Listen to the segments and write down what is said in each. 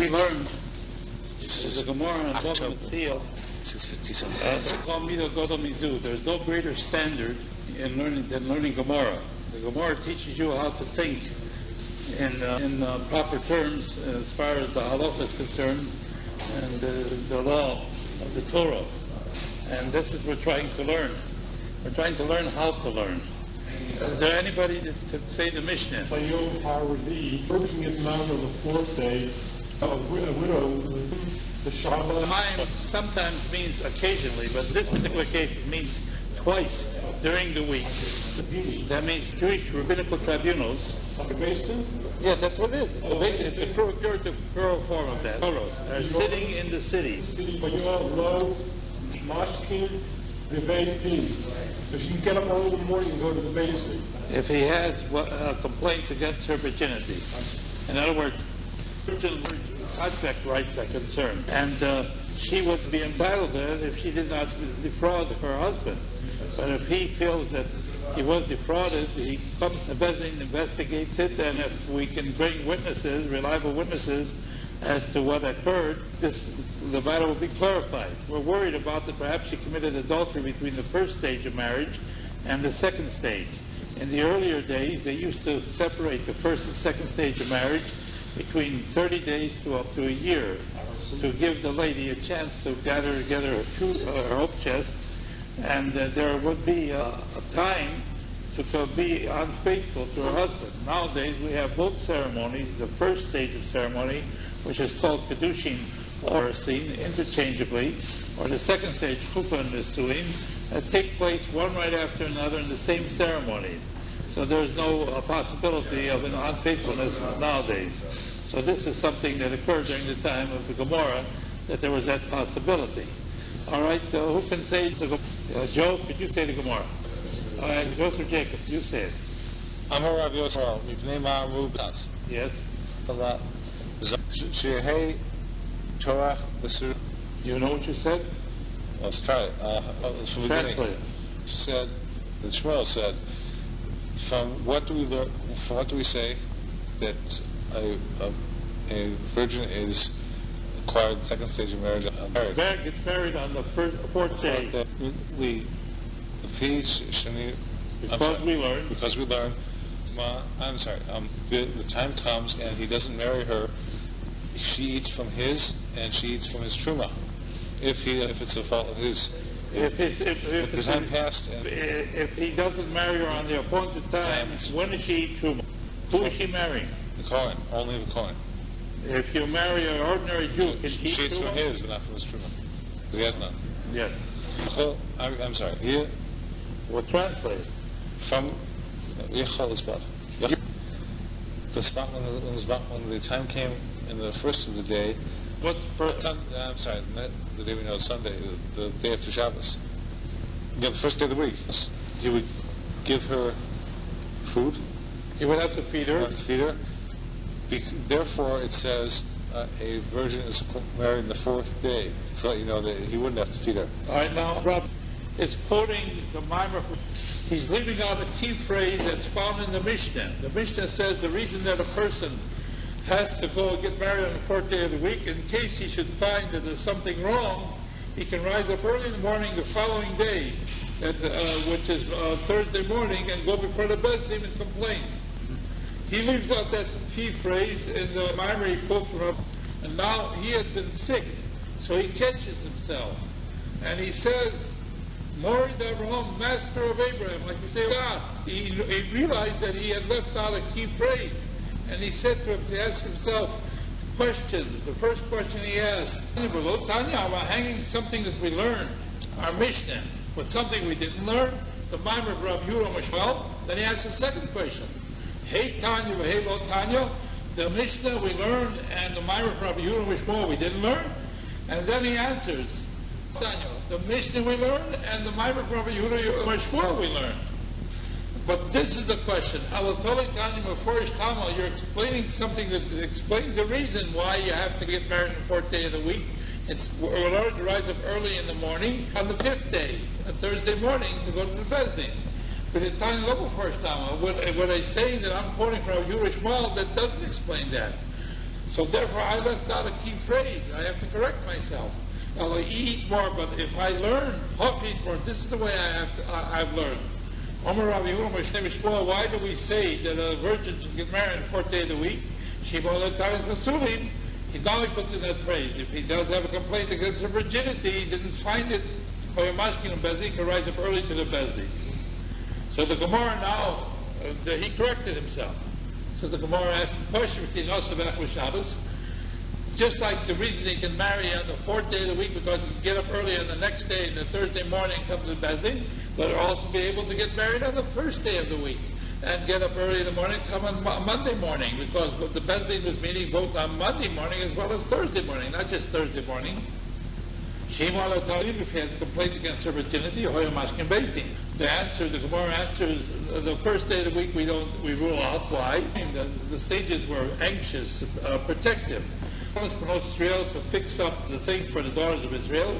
We learned there's a Gemara on Bava Metzia. It's called Midah Godol Mizu. There's no greater standard in learning Gemara. The Gemara teaches you how to think in proper terms as far as the halakha is concerned and the law of the Torah. And this is what we're trying to learn. We're trying to learn how to learn. Is there anybody that could say the Mishnah? By Yom Haredi, virgin is married on the fourth day. A widow, the Shabbat. Time sometimes means occasionally, but in this particular case it means twice during the week. That means Jewish rabbinical tribunals. Yeah, that's what it is. It's a plural form of that. Are sitting in the cities. So she can get up early in the morning and go to the basement. If he has complaints against her virginity. In other words, contract rights are concerned. And she would be entitled to it if she did not defraud her husband. But if he feels that he was defrauded, he comes to Beis Din, investigates it, and if we can bring witnesses, reliable witnesses, as to what occurred, the matter will be clarified. We're worried about that perhaps she committed adultery between the first stage of marriage and the second stage. In the earlier days, they used to separate the first and second stage of marriage between 30 days to up to a year to give the lady a chance to gather together her hope chest, and there would be a time to be unfaithful to her husband. Nowadays, we have both ceremonies, the first stage of ceremony, which is called Kedushin or Seen interchangeably, or the second stage, Chuppah and Nisuin, take place one right after another in the same ceremony. So there's no possibility of an unfaithfulness nowadays. So this is something that occurred during the time of the Gemara, that there was that possibility. All right, who can say the Gemara? Joe, could you say the Gemara? All right, Joseph Jacob, you say it. Amar Rav Yosef, Mipnei Ma'aru B'tas. Yes. Shehei Torah B'Sur. You know what you said? Let's try it. From the beginning. She said, the Shmuel said, from what do we learn? From what do we say that a virgin is acquired the second stage of marriage? Gets married on the fourth day. Because we learn. I'm sorry. The time comes and he doesn't marry her. She eats from his, and she eats from his truma. If it's a fault of his. If the time passed. If he doesn't marry her on the appointed time, when does she eat truma? Who is she marrying? The Kohen. Only the Kohen. If you marry an ordinary Jew, can she eat eats truma? from his, but not from his truma. Because he has none. Yes. I'm sorry. Here. What translated? From Yechal is bad. The spot when the time came in the first of the day. What first? I'm sorry, not the day we know Sunday, the day after Shabbos. Yeah, the first day of the week. He would give her food. He would have to feed her. Therefore, it says a virgin is married the fourth day to let you know that he wouldn't have to feed her. All right, now Rabbi is quoting the Mimer. He's leaving out a key phrase that's found in the Mishnah. The Mishnah says the reason that a person has to go and get married on the fourth day of the week, in case he should find that there's something wrong, he can rise up early in the morning the following day, which is Thursday morning, and go before the Beis Din and complain. He leaves out that key phrase in the Mimer he quotes from, and now he had been sick, so he catches himself, and he says, Morid Abraham, master of Abraham, like we say, God. He realized that he had left out a key phrase, and he said to him to ask himself questions. The first question he asked, Tanya, am I hanging something that we learned, our Mishnah, with something we didn't learn? The Mimer of Rav Yehuda Mishmal. Then he asks the second question. Hey Tanya, hey Lo Tanya, the Mishnah we learned, and the Mimer of Rav Yehuda Mishmal we didn't learn. And then he answers, Tanya, the Mishnah we learned, and the Mimer of Rabbi Yehuda Mishmor we learned. But this is the question. I will tell you, Tanya, Meforish Tama, you're explaining something that explains the reason why you have to get married on the fourth day of the week. It's in order to rise up early in the morning on the fifth day, a Thursday morning, to go to the Beis Din. But in Tanya Lobo First Tama, what I say that I'm quoting from Yehuda Shmuel, that doesn't explain that. So therefore I left out a key phrase. I have to correct myself. I'll eat more, but if I learn, eat more, this is the way I've learned. Why do we say that a virgin should get married on the fourth day of the week? He not only puts in that phrase. If he does have a complaint against her virginity, he didn't find it, he can rise up early to the Bezdin. So the Gemara now, he corrected himself. So the Gemara asked the question between Osavach with Shabbos. Just like the reason he can marry on the fourth day of the week because he can get up early on the next day and the Thursday morning come to the Bezdin, but also be able to get married on the first day of the week and get up early in the morning, come on Monday morning, because the Bezdin was meeting both on Monday morning as well as Thursday morning, not just Thursday morning. Shema will tell you if he has a complaint against her virginity, or Mashkin Bezdin. The Gemara answers, the first day of the week we rule out. Why? The sages were anxious, protective. Israel to fix up the thing for the daughters of Israel,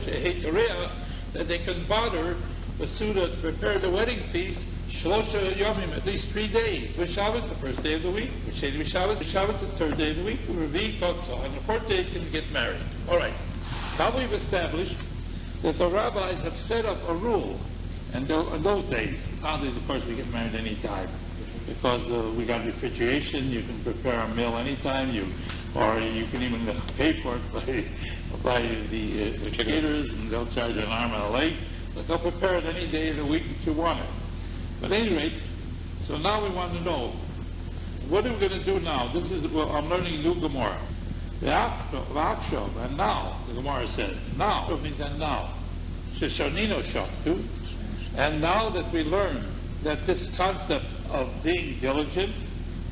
that they couldn't bother the Suda to prepare the wedding feast, Shlosha Yomim, at least 3 days. Shabbos, the first day of the week. Shabbos, the third day of the week. Rabbi Kotza, and the fourth day can get married. All right. Now we've established that the rabbis have set up a rule, and in those days, nowadays, of course, we get married any time, because we got refrigeration. You can prepare a meal anytime. Or you can even pay for it by the caterers, and they'll charge an arm and a leg. But they'll prepare it any day of the week that you want it. But at any rate, so now we want to know, what are we going to do now? I'm learning new Gemara. The Akshov, and now, the Gemara says, now, it means and now. Shesharnino Shaktu. And now that we learn that this concept of being diligent,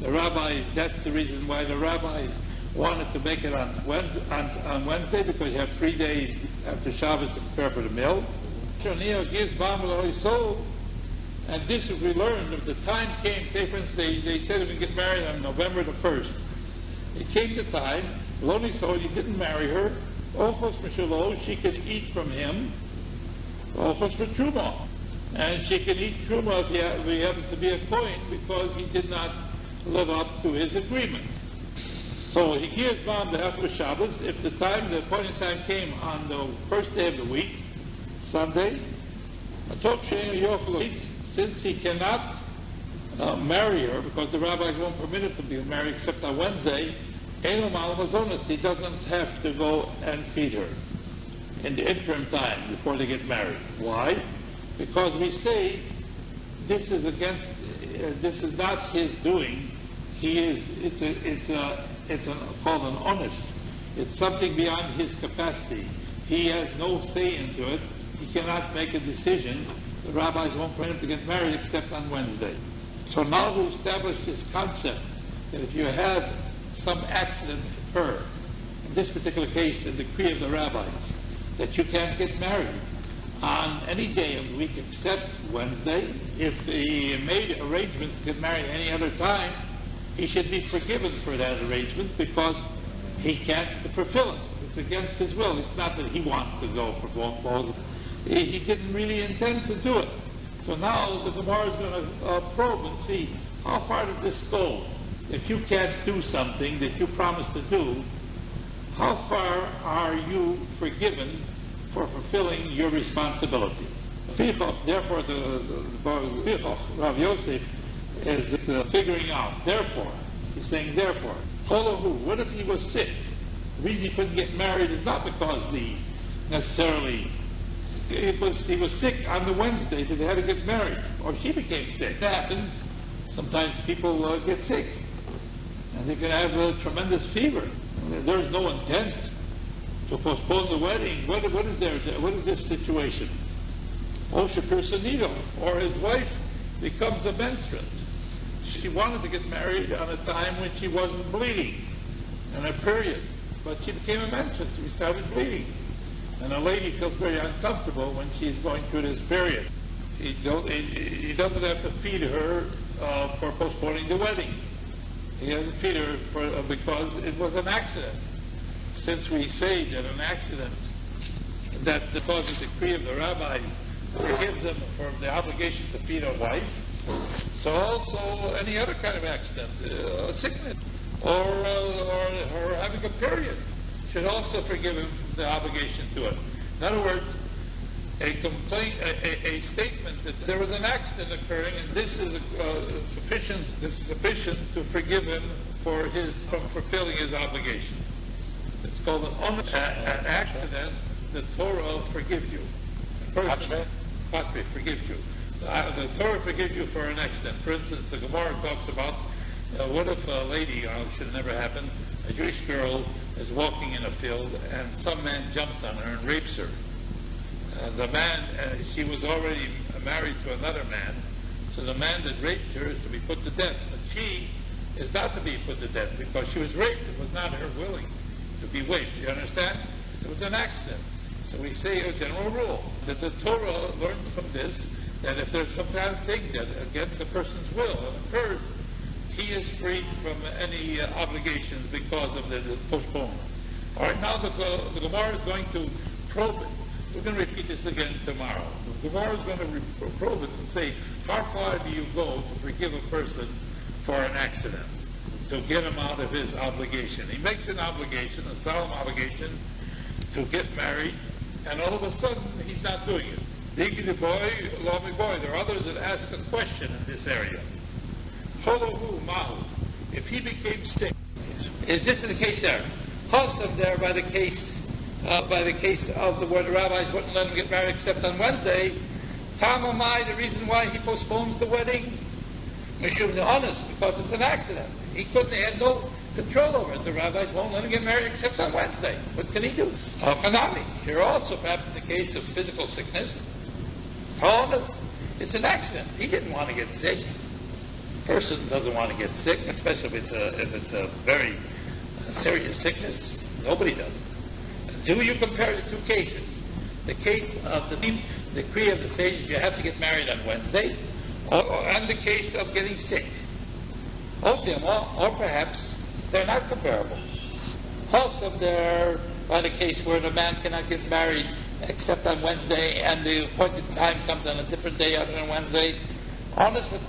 the rabbis, that's the reason why the rabbis wanted to make it on Wednesday, because you have 3 days after Shabbos to prepare for the meal. And this we learned, if the time came, say for instance, they said we get married on November the 1st. It came to time, Loni so you didn't marry her, Ochos Mishalo, she can eat from him, Ochos for Truma. And she can eat Truma if he happens to be a Kohen, because he did not live up to his agreement. So he gives mom the Hefker Shabbos. If the appointed time came on the first day of the week, Sunday, since he cannot marry her, because the rabbis won't permit him to be married except on Wednesday, he doesn't have to go and feed her in the interim time before they get married. Why? Because we say this is not his doing. It's called an onus. It's something beyond his capacity. He has no say into it. He cannot make a decision. The rabbis won't permit him to get married except on Wednesday. So now we established this concept that if you have some accident occur, in this particular case, the decree of the rabbis, that you can't get married on any day of the week except Wednesday. If he made arrangements to get married any other time, he should be forgiven for that arrangement, because he can't fulfill it. It's against his will. It's not that he wants to go for both. He didn't really intend to do it. So now the Gemara is going to probe and see how far did this go. If you can't do something that you promised to do, how far are you forgiven for fulfilling your responsibilities? Therefore, the Rav Yosef is figuring out. Therefore, he's saying therefore. What if he was sick? The reason he couldn't get married is not because he was sick on the Wednesday that they had to get married, or she became sick. That happens. Sometimes people get sick, and they can have a tremendous fever. There's no intent to postpone the wedding. What is this situation? Osha Personito, or his wife becomes a menstruant. She wanted to get married on a time when she wasn't bleeding, in her period, but she became a menstruant. She started bleeding. And a lady feels very uncomfortable when she's going through this period. He doesn't have to feed her for postponing the wedding. He doesn't feed her because it was an accident. Since we say that an accident, that because of the decree of the rabbis forgives them for the obligation to feed a wife, so also any other kind of accident, a sickness. or having a period should also forgive him the obligation to it. In other words, a complaint, a statement that there was an accident occurring, and this is sufficient. This is sufficient to forgive him from fulfilling his obligation. It's called an accident. The Torah forgives you. Patri forgives you. The Torah forgives you for an accident. For instance, the Gemara talks about what if a lady, should have never happened, a Jewish girl is walking in a field and some man jumps on her and rapes her. The man, she was already married to another man, so the man that raped her is to be put to death. But she is not to be put to death because she was raped. It was not her willing to be raped. You understand? It was an accident. So we say a general rule that the Torah learns from this that if there's some kind of thing that against a person's will occurs, he is freed from any obligations because of the postponement. All right, now the Gemara is going to probe it. We're going to repeat this again tomorrow. The Gemara is going to probe it and say, how far do you go to forgive a person for an accident, to get him out of his obligation? He makes an obligation, a solemn obligation, to get married, and all of a sudden he's not doing it. Big boy, lovely boy. There are others that ask a question in this area. Holohu mahu. If he became sick, is this the case there? Chosam there by the case of the word the rabbis wouldn't let him get married except on Wednesday. Tamamai, the reason why he postpones the wedding, Mishum the honest, because it's an accident. He had no control over it. The rabbis won't let him get married except on Wednesday. What can he do? Hanami. Here also, perhaps in the case of physical sickness, honest, it's an accident. He didn't want to get sick. Person doesn't want to get sick, especially if it's a very serious sickness. Nobody does. Do you compare the two cases? The case of the decree of the sages, you have to get married on Wednesday, and the case of getting sick. Or perhaps they're not comparable. Also, they're by the case where the man cannot get married except on Wednesday, and the appointed time comes on a different day other than Wednesday. Honest, but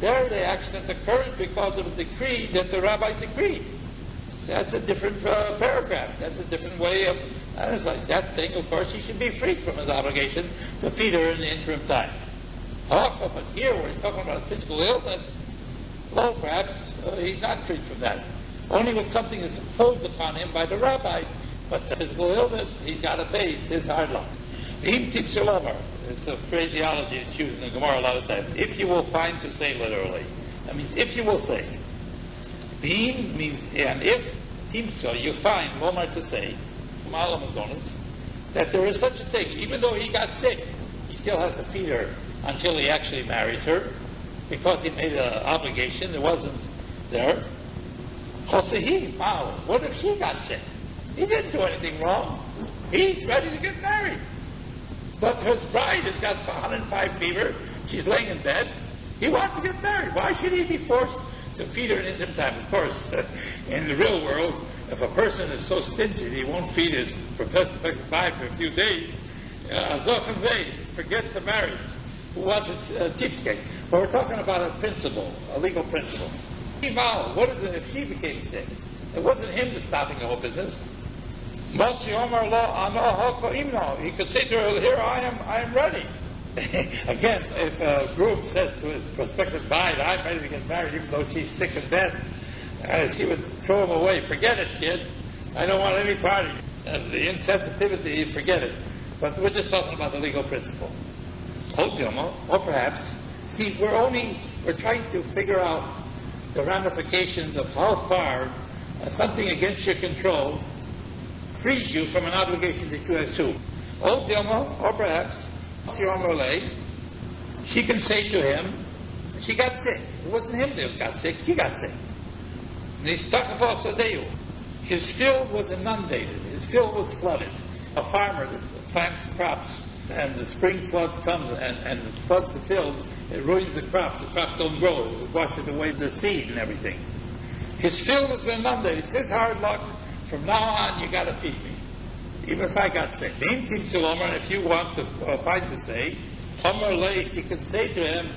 there the accident occurred because of a decree that the rabbi decreed. That's a different paragraph. That's a different way of. And it's like that thing. Of course, he should be freed from his obligation to feed her in the interim time. Also, but here we're talking about physical illness. Well, perhaps he's not freed from that. Only when something is imposed upon him by the rabbi. But the physical illness, he's got to pay. It's his hard luck. It's a phraseology that's used in the Gemara a lot of times. If you will find to say literally. That means if you will say. Being means, and if, so you find, Lomar to say, that there is such a thing. Even though he got sick, he still has to feed her until he actually marries her, because he made an obligation that wasn't there. What if she got sick? He didn't do anything wrong. He's ready to get married. But his bride has got 105 fever. She's laying in bed. He wants to get married. Why should he be forced to feed her in interim time? Of course, in the real world, if a person is so stingy, he won't feed his prospective bride for a few days. Forget the marriage. Who wants a cheapskate? But we're talking about a principle, a legal principle. What is it if she became sick? It wasn't him that's stopping the whole business. He could say to her, here I am ready. Again, if a groom says to his prospective bride, I'm ready to get married, even though she's sick in bed, she would throw him away. Forget it, kid. I don't want any part of you. The insensitivity, forget it. But we're just talking about the legal principle. Or perhaps, see, we're trying to figure out the ramifications of how far something against your control frees you from an obligation that you assume. Or perhaps, she can say to him, she got sick. It wasn't him that got sick, she got sick. His field was inundated, his field was flooded. A farmer that plants crops, and the spring floods comes and floods the field, it ruins the crops don't grow, it washes away the seed and everything. His field has been inundated, it's his hard luck, from now on you got to feed me. Even if I got sick. And if you want to find to say, he can say to him,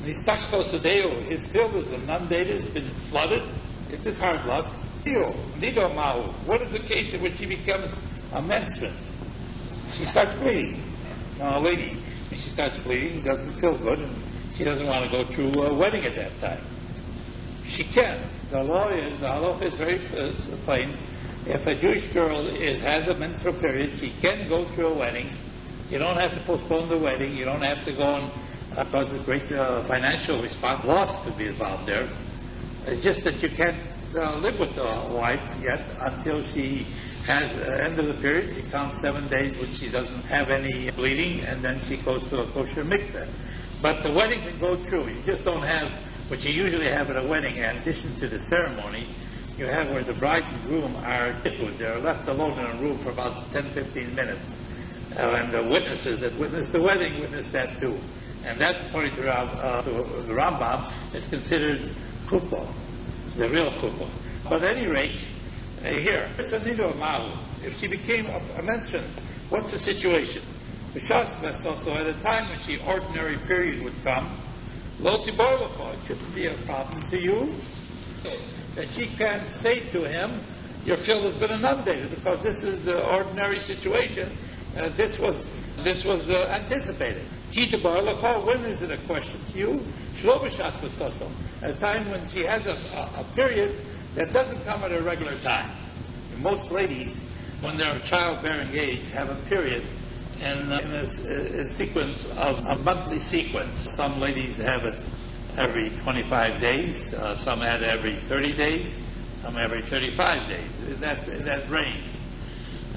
his field is inundated, it's been flooded, It's his hard luck. Nido Mahu. What is the case in which he becomes a menstruant? She starts bleeding. Now, a lady, when she starts bleeding, doesn't feel good, and she doesn't want to go through a wedding at that time. She can. The law is very plain. If a Jewish girl has a menstrual period, she can go through a wedding. You don't have to postpone the wedding. You don't have to go on, because a great financial loss could be involved there. It's just that you can't live with the wife yet until she has the end of the period. She counts 7 days when she doesn't have any bleeding, and then she goes to a kosher mikveh. But the wedding can go through. You just don't have what you usually have at a wedding. In addition to the ceremony, you have where the bride and groom are different. They're left alone in a room for about 10-15 minutes. And the witnesses that witness the wedding witness that too. And that, according to the Rambam, is considered kuppah, the real kuppah. But at any rate, here, if she became a menstruant, what's the situation? So at a time when she ordinary period would come, it shouldn't be a problem to you. That she can say to him, your field has been inundated, because this is the ordinary situation. This was anticipated. When is it a question to you? At a time when she has a period that doesn't come at a regular time. And most ladies, when they're childbearing age, have a period in a sequence of a monthly sequence. Some ladies have it every 25 days, some have it every 30 days, some every 35 days, in that range.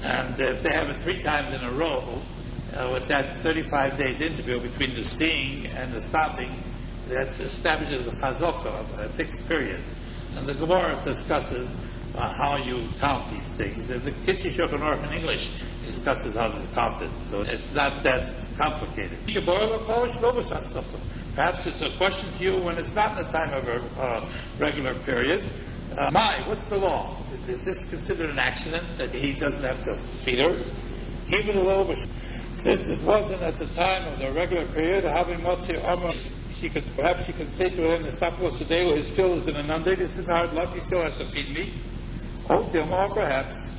And if they have it 3 times in a row, with that 35 days interval between the seeing and the stopping, that establishes a chazokah, a fixed period. And the Gemara discusses how you count these things. And the Kitchi Shulchan Aruch in English discusses how it's counted. So it's not that complicated. Perhaps it's a question to you when it's not in the time of a regular period. What's the law? Is this considered an accident that he doesn't have to feed her? Even the law, since it wasn't at the time of the regular period, perhaps she can say to him, today his field has been inundated, it's his hard luck, he still has to feed me. Or perhaps,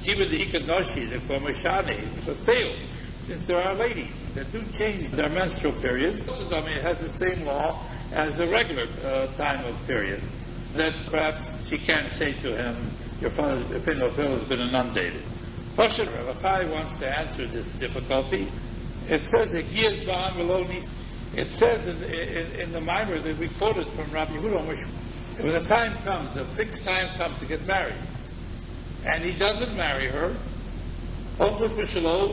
since there are ladies that do change their menstrual periods, it has the same law as the regular time of period. That perhaps she can say to him, your field has been inundated. Rabbi wants to answer this difficulty. It says in the Mimer that we quoted from Rabbi Yehuda, when the time comes, a fixed time comes to get married, and he doesn't marry her,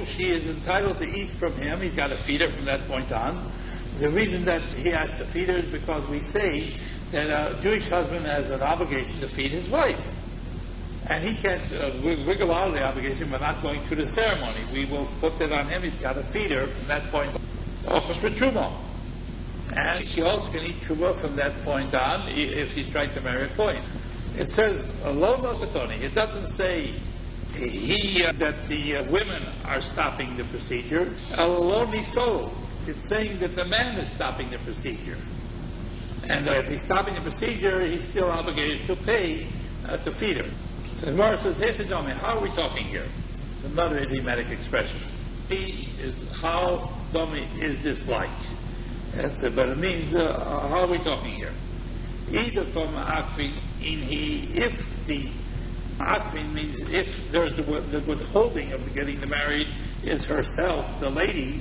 she is entitled to eat from him. He's got to feed her from that point on. The reason that he has to feed her is because we say that a Jewish husband has an obligation to feed his wife. And he can't wiggle out of the obligation by not going through the ceremony. We will put it on him. He's got to feed her from that point on. Offers for Truma. And she also can eat Truma from that point on if he's trying to marry a Kohen. It says, it doesn't say that the women are stopping the procedure. It's saying that the man is stopping the procedure. And if he's stopping the procedure, he's still obligated to pay to feed her. So the Gemara says, how are we talking here? Another idiomatic expression. How dummy is this like? But it means, how are we talking here? If the akvin means if there's the withholding of getting married is herself, the lady,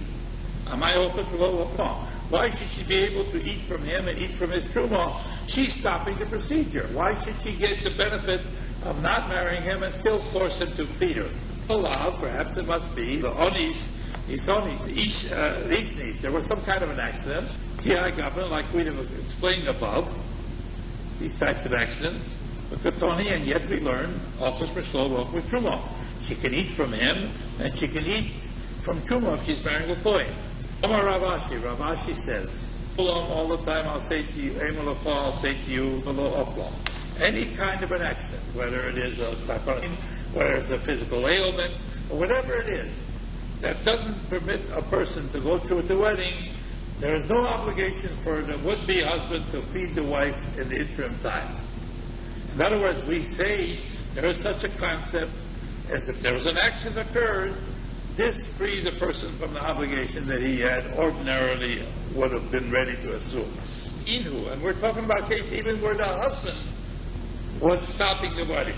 why should she be able to eat from him and eat from his truma? She's stopping the procedure. Why should she get the benefit of not marrying him and still force him to feed her? Perhaps it must be the onis, there was some kind of an accident. Like we have explained above, these types of accidents. And yet we learn with truma. She can eat from him and she can eat from truma if she's marrying a kohen. Ravashi says, all the time I'll say to you, I'll say to you, any kind of an accident, whether it is whether it's a physical ailment, or whatever it is, that doesn't permit a person to go through the wedding, there is no obligation for the would-be husband to feed the wife in the interim time. In other words, we say there is such a concept as if there was an action that occurred, this frees a person from the obligation that he had ordinarily would have been ready to assume. Inhu, and we're talking about cases even where the husband was stopping the wedding.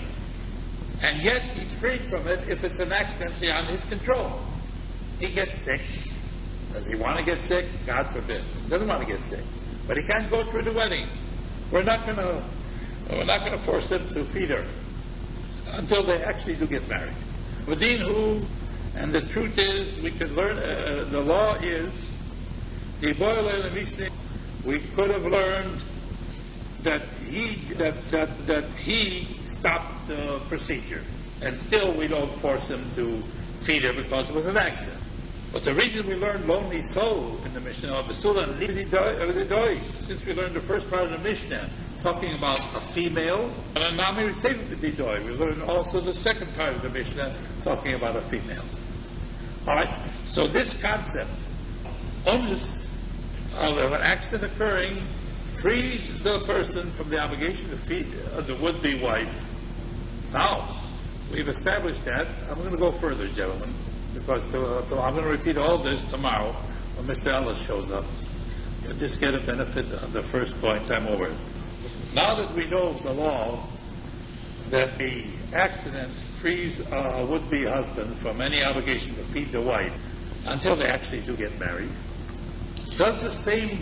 And yet he's freed from it if it's an accident beyond his control. He gets sick. Does he want to get sick? God forbid. He doesn't want to get sick. But he can't go through the wedding. We're not going to force him to feed her until they actually do get married. Who, and the truth is, we could learn. The law is we could have learned that he stopped the procedure, and still we don't force him to feed her because it was an accident. But the reason we learned lonely soul in the Mishnah of since we learned the first part of the Mishnah talking about a female, and now we learn also the second part of the Mishnah talking about a female. All right. So this concept, onus of an accident occurring, frees the person from the obligation to feed the would-be wife. Now, we've established that. I'm going to go further, gentlemen, because I'm going to repeat all this tomorrow when Mr. Ellis shows up. You'll just get a benefit of the first point. I'm over it. Now that we know the law that the accident frees a would-be husband from any obligation to feed the wife until they actually do get married, does the same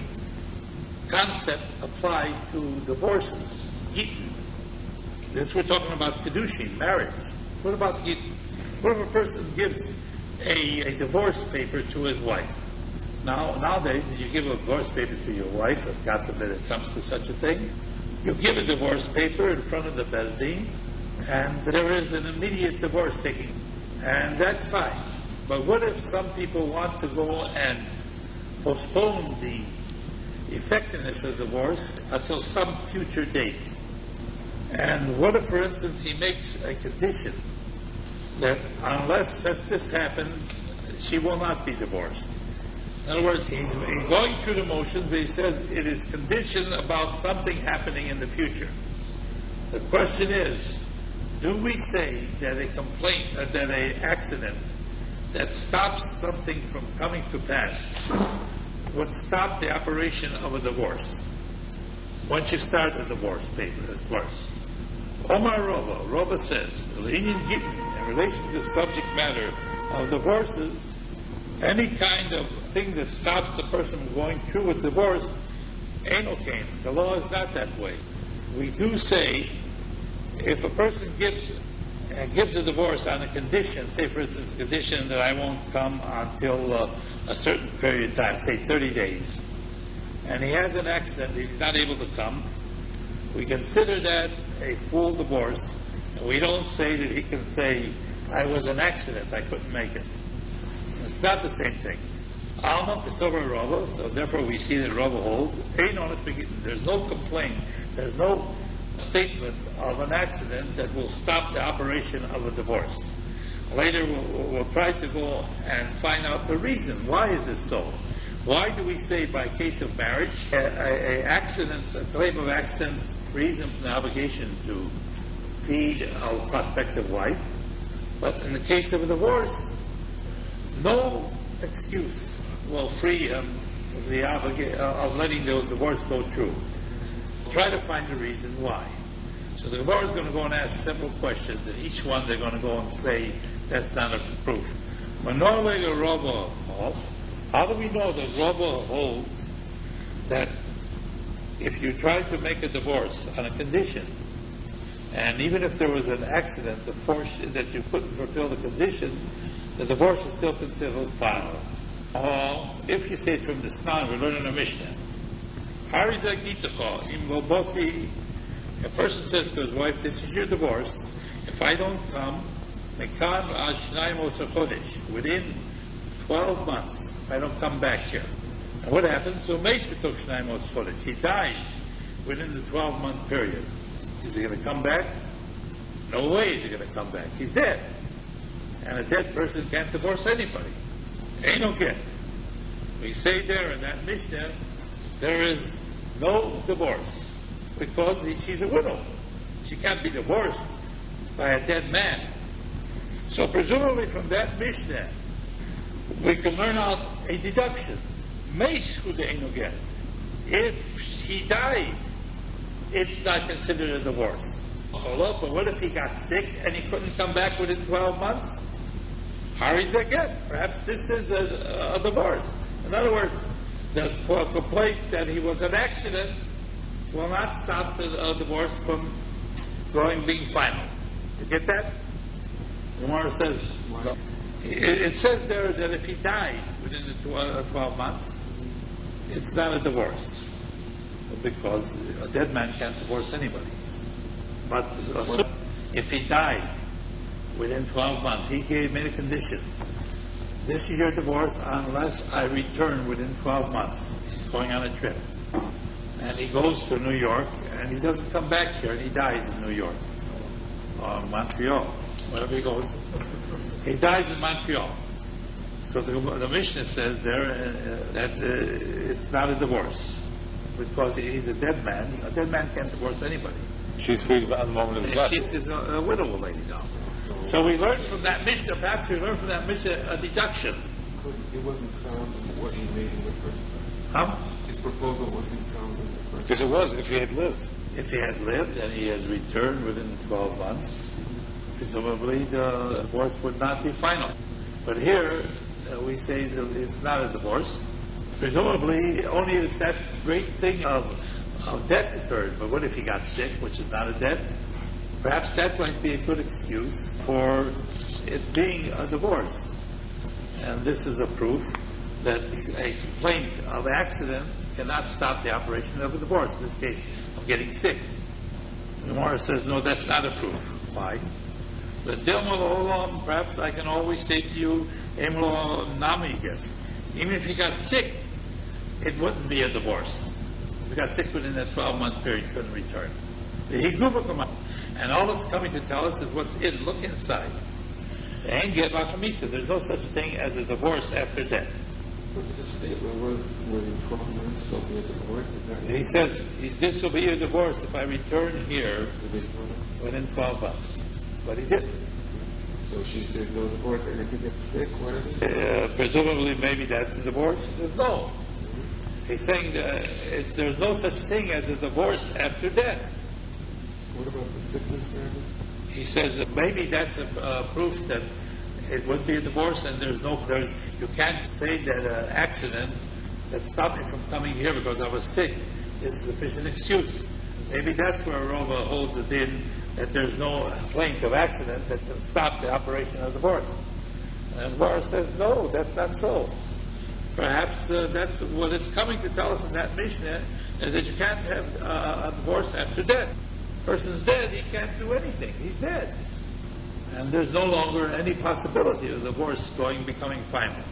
concept apply to divorces? Gittin. This we're talking about Kedushin, marriage. What about Gittin? What if a person gives a divorce paper to his wife? Nowadays, when you give a divorce paper to your wife, if God forbid it comes to such a thing, you give a divorce paper in front of the Beis Din, and there is an immediate divorce taking, and that's fine. But what if some people want to go and postpone the effectiveness of divorce until some future date? And what if, for instance, he makes a condition that unless this happens, she will not be divorced? In other words, he's going through the motions, but he says it is conditioned about something happening in the future. The question is, do we say that a complaint, that an accident that stops something from coming to pass would stop the operation of a divorce? Once you start a divorce paper, it's worse. Omar Rova says, in relation to the subject matter of divorces, any kind of thing that stops the person from going through with divorce, ain't okay. The law is not that way. We do say, if a person gives a divorce on a condition, say for instance, a condition that I won't come until a certain period of time, say 30 days, and he has an accident, he's not able to come, we consider that a full divorce, and we don't say that he can say, I was an accident, I couldn't make it. It's not the same thing. Alma is over Rava, so therefore we see that Rava holds, there's no complaint, there's no statement of an accident that will stop the operation of a divorce. Later we'll try to go and find out the reason. Why is this so? Why do we say by case of marriage, a claim of accident frees him from the obligation to feed a prospective wife, but in the case of a divorce, no excuse will free him from the obligation of letting the divorce go through. Try to find the reason why. So the Gemara is going to go and ask several questions, and each one they're going to go and say that's not a proof. How do we know that Rabbi holds that if you try to make a divorce on a condition, and even if there was an accident that you couldn't fulfill the condition, the divorce is still considered final? Or if you say it from the Snan, we learn in the Mishnah, a person says to his wife, this is your divorce. If I don't come, within 12 months, I don't come back here. And what happens? So he dies within the 12-month period. Is he going to come back? No way is he going to come back. He's dead. And a dead person can't divorce anybody. Ain't no get. We say there in that Mishnah, there is no divorce because she's a widow. She can't be divorced by a dead man. So presumably from that Mishnah, we can learn out a deduction. Meis hudeinu get. If he died, it's not considered a divorce. So look, but what if he got sick and he couldn't come back within 12 months? Hari's again. Perhaps this is a divorce. In other words, the complaint that he was an accident will not stop the divorce from being final. You get that? The Gemara says, it says there that if he died within the 12 months, it's not a divorce. Because a dead man can't divorce anybody. But if he died within 12 months, he made a condition. This is your divorce unless I return within 12 months. He's going on a trip. And he goes to New York, and he doesn't come back here, and he dies in New York. Or Montreal, wherever he goes. He dies in Montreal. So the Mishnah says there that it's not a divorce. Because he's a dead man. A dead man can't divorce anybody. She's free at the moment of his life. She's a widow lady now. So we learned from that Mishnah, perhaps we learned from that Mishnah a deduction. It wasn't sound in what he made in the first place. Huh? His proposal wasn't sound in the first place. Because it was, if he had lived. If he had lived and he had returned within 12 months, presumably the divorce would not be final. But here, we say that it's not a divorce. Presumably, only that great thing of death occurred. But what if he got sick, which is not a death? Perhaps that might be a good excuse for it being a divorce. And this is a proof that a complaint of accident cannot stop the operation of a divorce. In this case, of getting sick. The Gemara says, no, that's not a proof. Why? The Dilma Olam, perhaps I can always say to you, Emlo Nami get. Even if he got sick, it wouldn't be a divorce. If he got sick within that 12-month period, he couldn't return. And all it's coming to tell us is what's in. Look inside. There's no such thing as a divorce after death. He says, this will be a divorce if I return here within 12 months. But he didn't. So there's no divorce, and if he gets sick, whatever? Presumably, maybe that's the divorce. He says, no. He's saying there's no such thing as a divorce after death. What about the sickness family? He says maybe that's a proof that it would be a divorce, and you can't say that an accident that stopped me from coming here because I was sick is a sufficient excuse. Maybe that's where Rova holds it in, that there's no complaint of accident that can stop the operation of divorce. And Bar says, no, that's not so. Perhaps that's what it's coming to tell us in that Mishnah, is that you can't have a divorce after death. Person's dead, he can't do anything. He's dead. And there's no longer any possibility of divorce becoming final.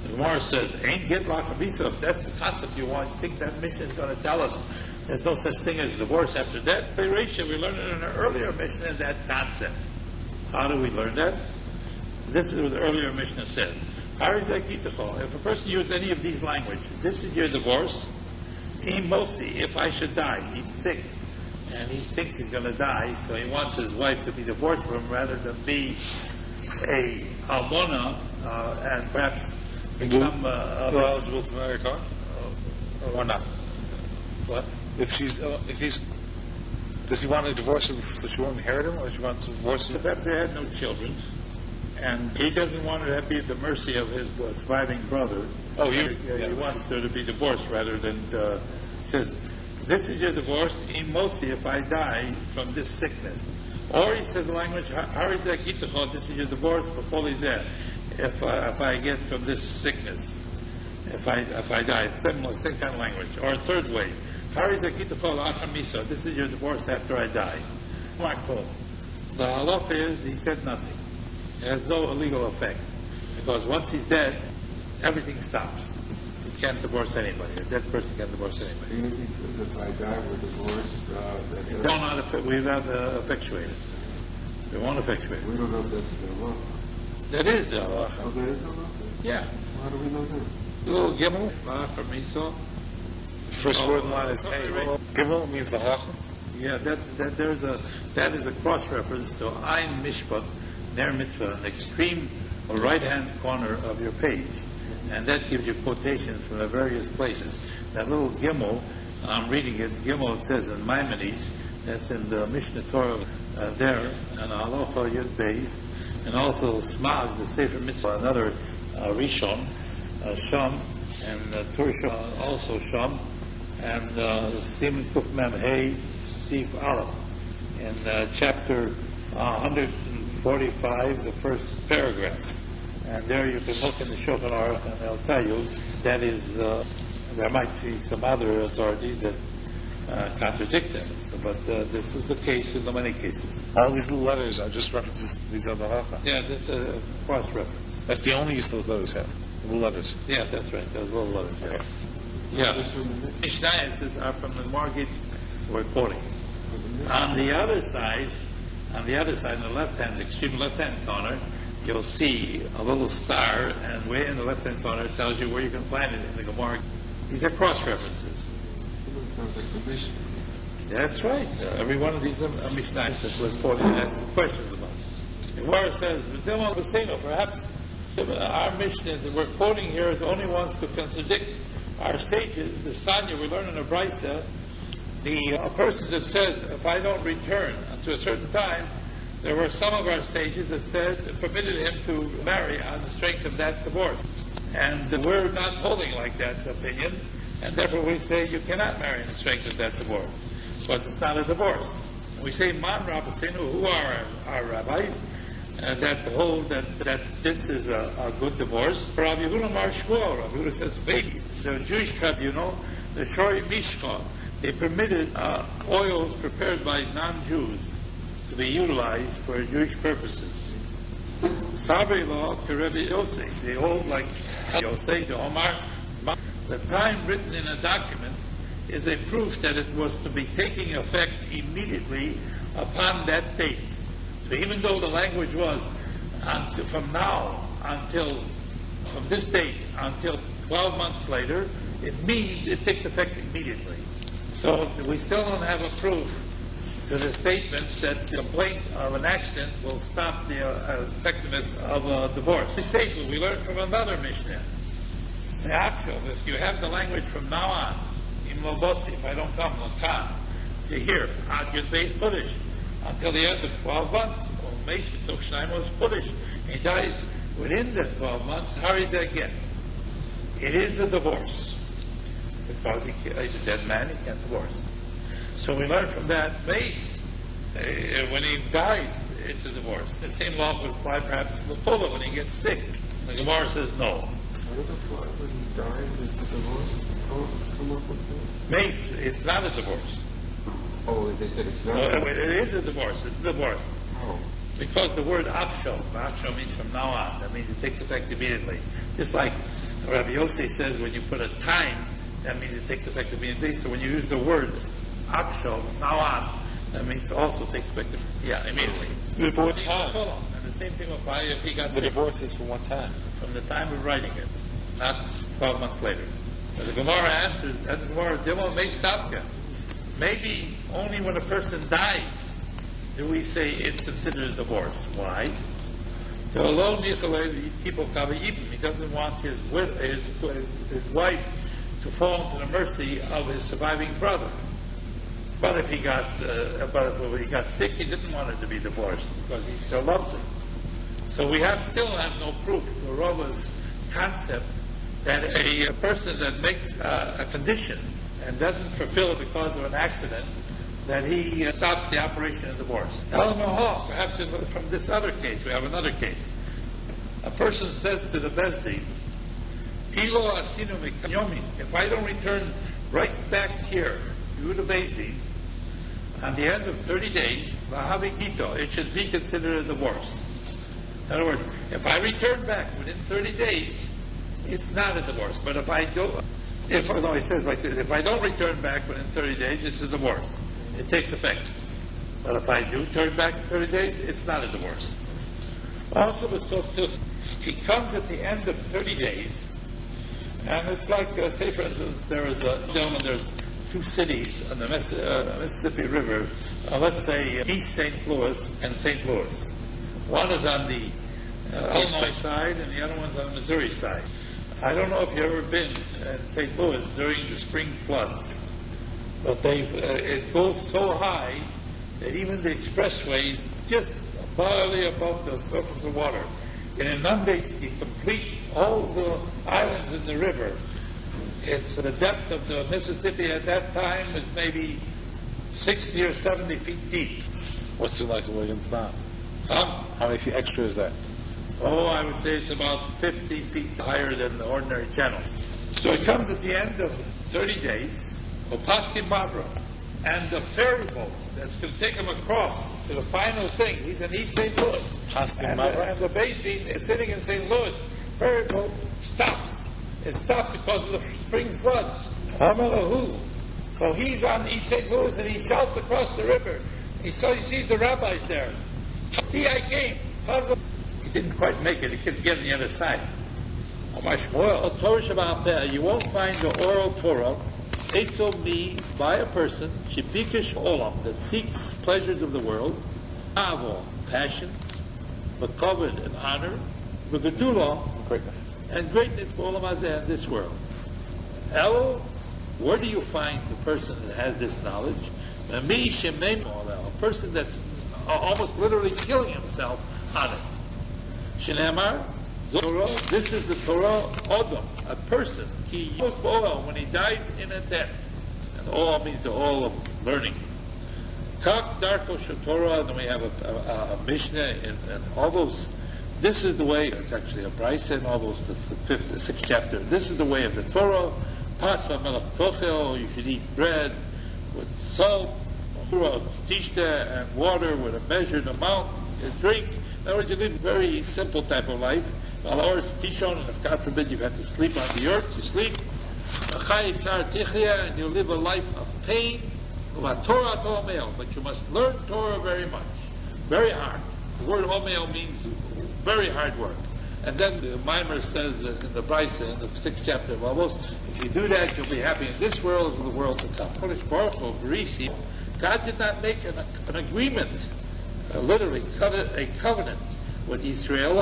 The Gemara says, ain't get lachabisa. If that's the concept you think that Mishnah is going to tell us, there's no such thing as divorce after death. We learned it in an earlier Mishnah, that concept. How do we learn that? This is what the earlier Mishnah said. If a person uses any of these language, this is your divorce. If I should die, he's sick, and he thinks he's going to die, so he wants his wife to be divorced from him rather than be a almona and perhaps become eligible to marry her, or not? What? If does he want to divorce her so she won't inherit him, or does she want to divorce him? Perhaps they had no children, and he doesn't want her to be at the mercy of his surviving brother. Oh, he wants her to be divorced rather than. Says, this is your divorce, mostly if I die from this sickness. Or he says the language, this is your divorce, if I get from this sickness, if I die. Same kind of language. Or a third way, this is your divorce after I die. The halacha is, he said nothing. It has no legal effect. Because once he's dead, everything stops. He can't divorce anybody. A dead person can't divorce anybody. Even if he says, if I die, we're divorced, we not effectuate it. We won't effectuate it. We don't know if that's the law. That is the halacha. Oh, that is the law? Yeah. How do we know that? Little gimel, from Esau. First word in line is hey. Gimel means the halacha. Yeah, that is a cross-reference to Ein Mishpat, Ner Mitzvah, an extreme right-hand corner of your page. And that gives you quotations from the various places. That little Gimel, I'm reading it, Gimel, it says in Maimonides, that's in the Mishnah Torah there, and Halacha Yud Beis, and also Smag, the Sefer Mitzvah, another Rishon, Sham, and Tur Sham, also Sham, and Siman Kuf Mem Hey, Sif Aleph, in chapter 145, the first paragraph. And there you can look in the Shulchan Aruch, and they'll tell you that is, there might be some other authorities that contradict them. So, but this is the case in the many cases. All these little letters are just references to these other halacha. Yeah, that's a cross-reference. That's the only use those letters have. The little letters. Yeah, that's right. Those little letters. Okay. Yeah. Mishnayos are from the Margit we're quoting. On the other side, in the left-hand, extreme left-hand corner, you'll see a little star, and way in the left-hand corner it tells you where you can find it in the Gemara. These are cross-references. Sounds like the Mishnah. That's right. Every one of these are Mishnayos that we're quoting and asking questions about. The Gemara says, perhaps our Mishnah that we're quoting here are the only ones to contradict our sages. The Sanya, we learn in the Brisa, a person that says, if I don't return to a certain time, there were some of our sages that said, permitted him to marry on the strength of that divorce. And we're not holding like that opinion, and therefore we say you cannot marry on the strength of that divorce, because it's not a divorce. We say, Man Rabbeinu, who are our rabbis, that hold that this is a good divorce. Rabbi Yehuda Mar Shmuel, Rabbi Yehuda says, maybe. The Jewish tribunal, the Shori Mishcha, they permitted oils prepared by non-Jews to be utilized for Jewish purposes. Sabri law to Rabbi Yosef, they hold like Yosef, the Omar. The time written in a document is a proof that it was to be taking effect immediately upon that date. So even though the language was from this date until 12 months later, it means it takes effect immediately. So we still don't have a proof to the statement that the complaint of an accident will stop the effectiveness of a divorce. We learned from another Mishnah. The actual, if you have the language from now on, in Lobosi, if I don't come, Lakan, to here, Ad Yud Chodesh, until the end of 12 months, or Meis B'toch Shnayim Chodesh, he dies within the 12 months, how is that again? It is a divorce. Because he's a dead man, he can't divorce. So we learn from that base, when he dies, it's a divorce. The same law would apply perhaps to the Pula when he gets sick. The Gemara says no. When he dies, it's a divorce? Come up with that? Mace, it's not a divorce. Oh, they said it's not? It is a divorce. It's a divorce. Oh. Because the word aksho means from now on. That means it takes effect immediately. Just like Rabbi Yosef says, when you put a time, that means it takes effect immediately. So when you use the word aksho, from now on, that means it also takes effect immediately. The divorce time. Hold on. And the same thing will apply if he got The sick. divorce is for what time? From the time of writing it, not 12 months later. So the Gemara answers, and the Gemara, Dimo may stop you. Maybe only when a person dies do we say it's considered a divorce. Why? He doesn't want his wife to fall into the mercy of his surviving brother. But if he got when he got sick, he didn't want her to be divorced because he still loves her. So we still have no proof for Rava's concept that a person that makes a condition and doesn't fulfill it because of an accident, that he stops the operation of divorce. Perhaps from this other case, we have another case. A person says to the Bezdin, if I don't return right back here to the Bezdin, on the end of 30 days, it should be considered a divorce. In other words, if I return back within 30 days, it's not a divorce. But if I don't, he says like this, if I don't return back within 30 days, it's a divorce. It takes effect. But if I do turn back in 30 days, it's not a divorce. Also, he comes at the end of 30 days, and it's like, say for instance, there is a gentleman, there's two cities on the Mississippi River, let's say East St. Louis and St. Louis. One is on the Illinois side and the other one's on the Missouri side. I don't know if you've ever been in St. Louis during the spring floods, but it goes so high that even the expressway is just barely above the surface of the water. It inundates the all the islands in the river. It's the depth of the Mississippi at that time is maybe 60 or 70 feet deep. What's it like in Williams now? How many feet extra is that? Oh, I would say it's about 50 feet higher than the ordinary channel. So it comes at the end of 30 days, Opaski Mavra, and the ferry boat that's going to take him across to the final thing. He's in East St. Louis. And the basin is sitting in St. Louis. Ferry boat stops. It stopped because of the spring floods. So he's on East St. Louis and he shouts across the river. He sees the rabbis there. See, I came. He didn't quite make it. He couldn't get on the other side. You won't find the oral Torah by a person that seeks pleasures of the world, passions, kavod and honor, and greatness in this world. Where do you find the person that has this knowledge? A person that's almost literally killing himself on it. Shenamar, this is the Torah Odom, a person. When he dies in a death. And all means the all of learning. Kak Darko Shatorah, then we have a Mishnah and all those. This is the way, it's actually a Brisa and all those, the sixth chapter. This is the way of the Torah. Pasva Melech Tochel, you should eat bread with salt, tishta, and water with a measured amount, and drink. In other words, you live a very simple type of life. And if God forbid you have to sleep on the earth, you sleep. And you live a life of pain. But you must learn Torah very much, very hard. The word omeo means very hard work. And then the Mimer says in the Brisa, in the 6th chapter of Avos, if you do that, you'll be happy in this world and the world to come. God did not make an agreement, literally a covenant with Israel,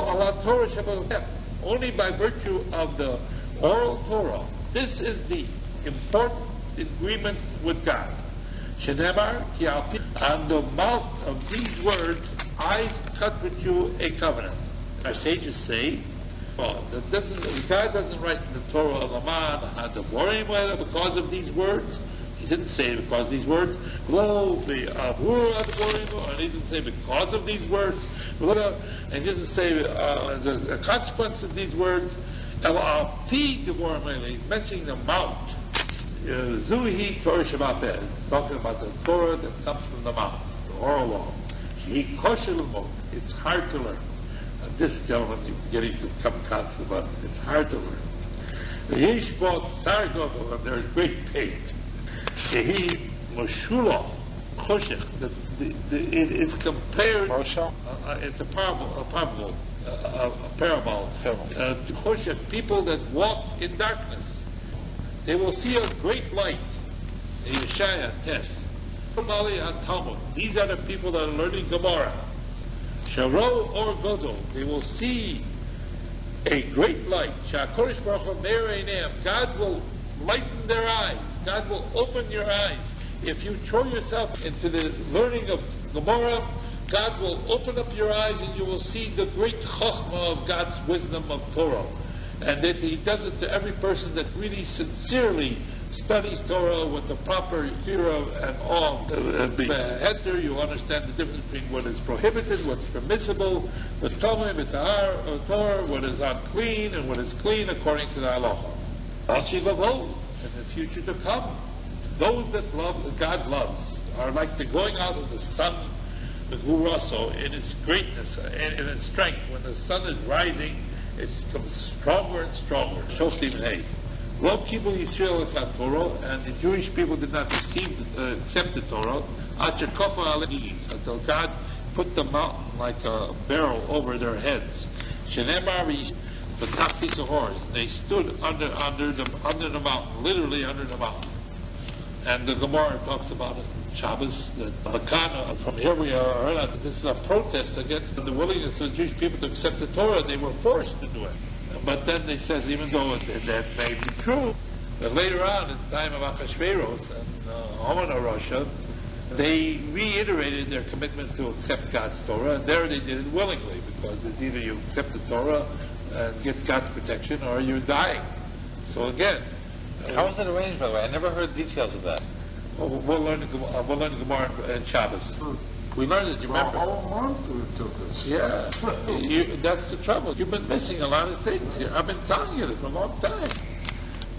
only by virtue of the oral Torah. This is the important agreement with God. Shenemar, on the mouth of these words, I cut with you a covenant. Our sages say, God doesn't write in the Torah because of these words. He didn't say because of these words. And he didn't say because of these words. And he didn't say as a consequence of these words. He's mentioning the mount. Zuhi Torah Shabbat, talking about the Torah that comes from the mount, the oral law. It's hard to learn. This gentleman is getting to come constant, but it's hard to learn. There's great pain. It is compared. It's a parable. People that walk in darkness, they will see a great light. Yeshaya test. These are the people that are learning Gemara. Sharo or Godo, they will see a great light. Shakorish Baruch Hu, God will lighten their eyes. God will open your eyes. If you throw yourself into the learning of Gemara, God will open up your eyes and you will see the great chokhmah of God's wisdom of Torah. And that He does it to every person that really sincerely studies Torah with the proper fear and awe. Enter, you understand the difference between what is prohibited, what's permissible, the Tomim, it's Torah, what is unclean, and what is clean according to the halacha. In the future to come, those that God loves are like the going out of the sun, the Guraso, in its greatness, in its strength. When the sun is rising, it becomes stronger and stronger. Shoftim Hey. Lo Kibbul Yisrael es Torah, and the Jewish people did not accept the Torah until God put the mountain like a barrel over their heads. Shenemar v'tachti sahor. They stood under the mountain, literally under the mountain. And the Gemara talks about it. Shabbos, the Makana, from here we are, this is a protest against the willingness of the Jewish people to accept the Torah. They were forced to do it. But then they says, even though that may be true, but later on, in the time of Achashverosh and Haman Russia, they reiterated their commitment to accept God's Torah, and there they did it willingly, because it's either you accept the Torah and get God's protection, or you're dying. So again, how was it arranged, by the way? I never heard details of that. We'll learn the Gemara in Shabbos. We learned it, you remember? A whole month it took us. Yeah. That's the trouble. You've been missing a lot of things here. I've been telling you this for a long time.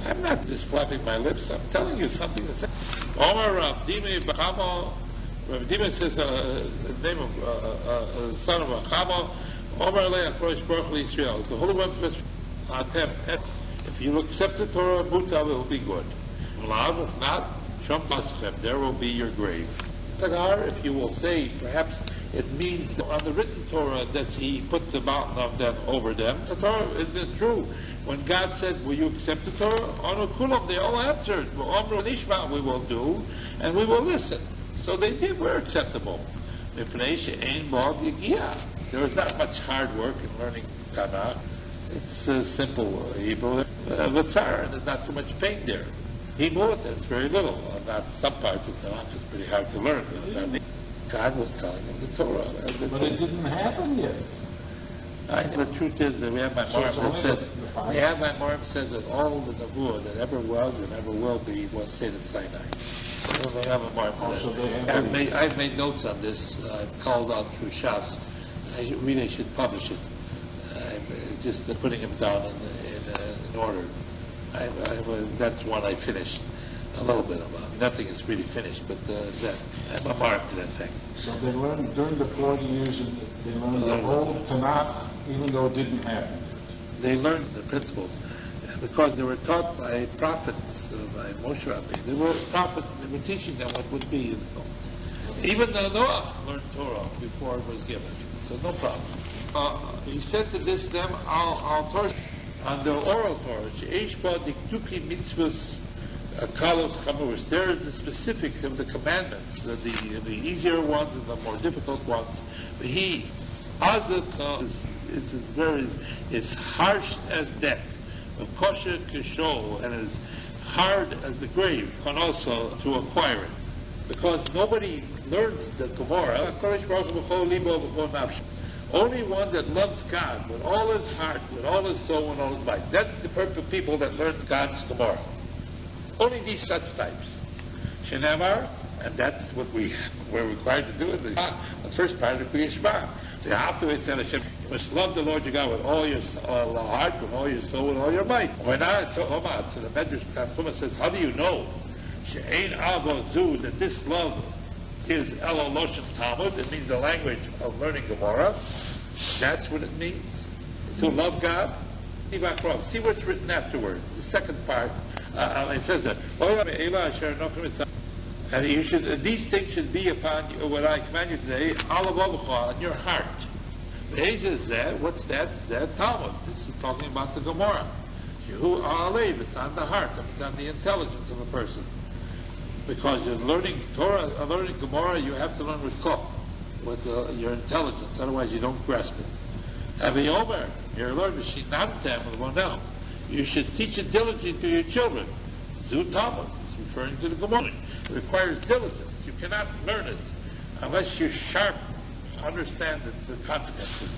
I'm not just flapping my lips. I'm telling you something that's... Omar Rav Dime B'chamo. Rav Dime says the name of son of B'chamo. Omar Lei HaKodesh Baruch L'Yisrael. The Holy One Atem. If you accept the Torah, Mutal, it will be good. If not, there will be your grave. If you will say, perhaps it means on the written Torah that he put the mountain of them over them. The Torah, isn't it true? When God said, will you accept the Torah? Anukulam, they all answered, Omru Nishma, we will do, and we will listen. So they did, were acceptable. There was not much hard work in learning Tanakh. It's simple Hebrew. Vatzar, and there's not too much pain there. Himut, it's very little. Not some parts of Tanakh is pretty hard to learn. God was telling them the Torah. But it didn't happen yet. The truth is that we have my Morim that says that all the Nevuah that ever was and ever will be was said at Sinai. So they have a Morim for that. I've made notes on this. I've called out through Shas. I really should publish it. I'm just putting them down in order. That's one I finished a little bit about. Nothing is really finished, but I'm a mark to that thing. So they learned during the 40 years, they learned the whole Tanakh, even though it didn't happen. They learned the principles because they were taught by prophets, by Moshe Rabbi. They were prophets, and they were teaching them what would be. Even the Noah learned Torah before it was given, so no problem. He said to them, I'll Torah on the oral Torah, She'eshba diktuki mitzvahs kalos chamuris. There is the specifics of the commandments, the easier ones and the more difficult ones. He azat is harsh as death, kosher kishol, and as hard as the grave, and also to acquire it, because nobody learns the Gemara. Only one that loves God with all his heart, with all his soul, and all his might. That's the perfect people that learn God's Gemara. Only these such types. Shenamar, and that's what we're required to do in the first part of the Kriya Shema. The afterwards said, Hashem, you must love the Lord your God with all your heart, with all your soul, with all your might. When so the Medrash Tanchuma says, how do you know She'ein avozu, that this love is Elo Loshen Talmud? It means the language of learning Gemara. That's what it means. To love God. See what's written afterwards. The second part, it says that. And you should, these things should be upon you, what I command you today, on your heart. What's that? That Talmud. This is talking about the Gemara. It's on the heart, it's on the intelligence of a person. Because you're learning Torah, learning Gemara, you have to learn with Koch, with your intelligence, otherwise you don't grasp it. Avi Omer, you're learning Shinamtem, you should teach it diligently to your children. Zu Talmud, it's referring to the Gemara. It requires diligence. You cannot learn it unless you sharp understand the consequences.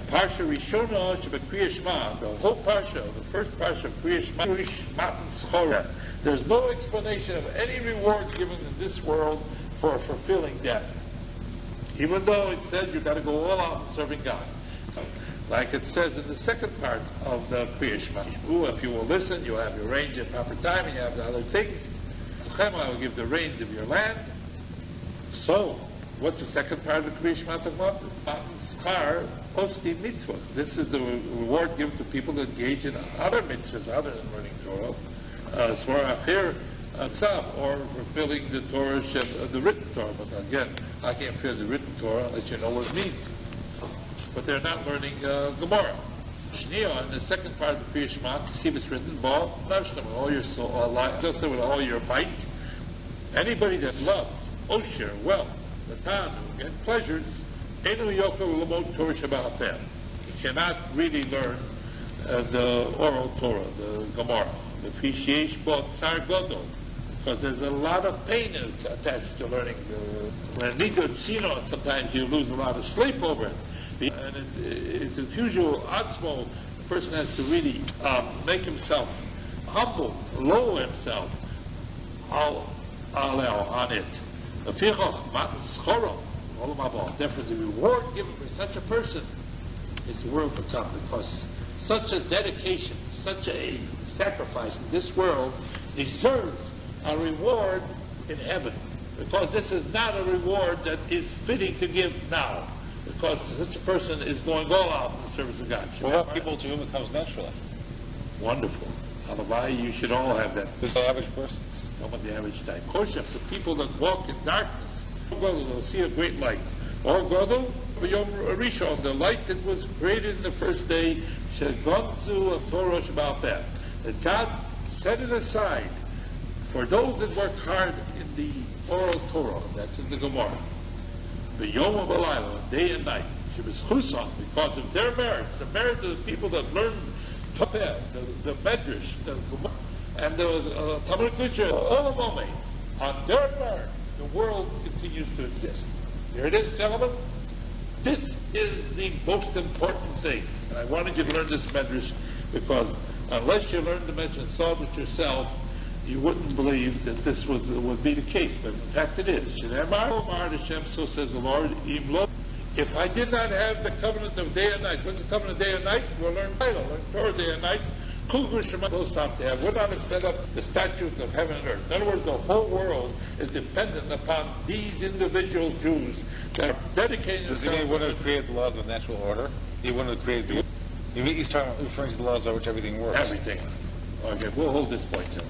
Parsha Rishona Kriya Shema, the whole parsha, the first parsha of Kriya Shema, there's no explanation of any reward given in this world for fulfilling death. Even though it says you've got to go all out in serving God. Like it says in the second part of the Kriya Shema. If you will listen, you have your range at proper time, and you have the other things. I will give the reins of your land. So, what's the second part of the Kriya Shema talking about? Schar Oski mitzvahs. This is the reward given to people that engage in other mitzvahs other than learning Torah. Or fulfilling the Torah, the written Torah. But again, I can't feel the written Torah unless you know what it means. But they're not learning Gemara. Shnia, in the second part of the Kriya Shema, see it's written, with all your soul, with all your might, Anybody that loves osher, wealth, natan, and pleasures, enu yokel lamot Torah Shabbat Peh. You cannot really learn the oral Torah, the Gemara, the Pishesh Bot Sar Godol, because there's a lot of pain attached to learning. When Nidot Shino, sometimes you lose a lot of sleep over it. And it's usual atzmo, the person has to really make himself humble, lower himself on it. Therefore, the reward given for such a person is the world to come, because such a dedication, such a sacrifice in this world deserves a reward in heaven, because this is not a reward that is fitting to give now, because such a person is going all out in the service of God. Well, help people to whom it comes naturally. Wonderful. Halavai, you should all have that. This is the average person. Not the average type. Koshef, the people that walk in darkness, they'll see a great light. Or Godel, Yom Rishon, the light that was created in the first day, Shegonzu Torah Shabbat Peh. That God set it aside for those that work hard in the oral Torah, that's in the Gemara. The Yom of Alayla, day and night. She was Chusan because of their merits, the merit of the people that learned Topeh, the Medrash, the Gemara, and the Talmud Kushya, all of them, on their merit, the world continues to exist. Here it is, gentlemen. This is the most important thing. And I wanted you to learn this Medrash because unless you learned the Medrash and saw it yourself, you wouldn't believe that this would be the case. But in fact it is. So says the Lord, if I did not have the covenant of day and night, what's the covenant of day and night? We'll learn Bible, learn Torah day and night. Would not have set up the statutes of heaven and earth. In other words, the whole world is dependent upon these individual Jews that are dedicating Does themselves. he mean he wouldn't have created the laws of natural order? He wouldn't have created the... He's referring to the laws by which everything works. Everything. Okay, we'll hold this point, Tim.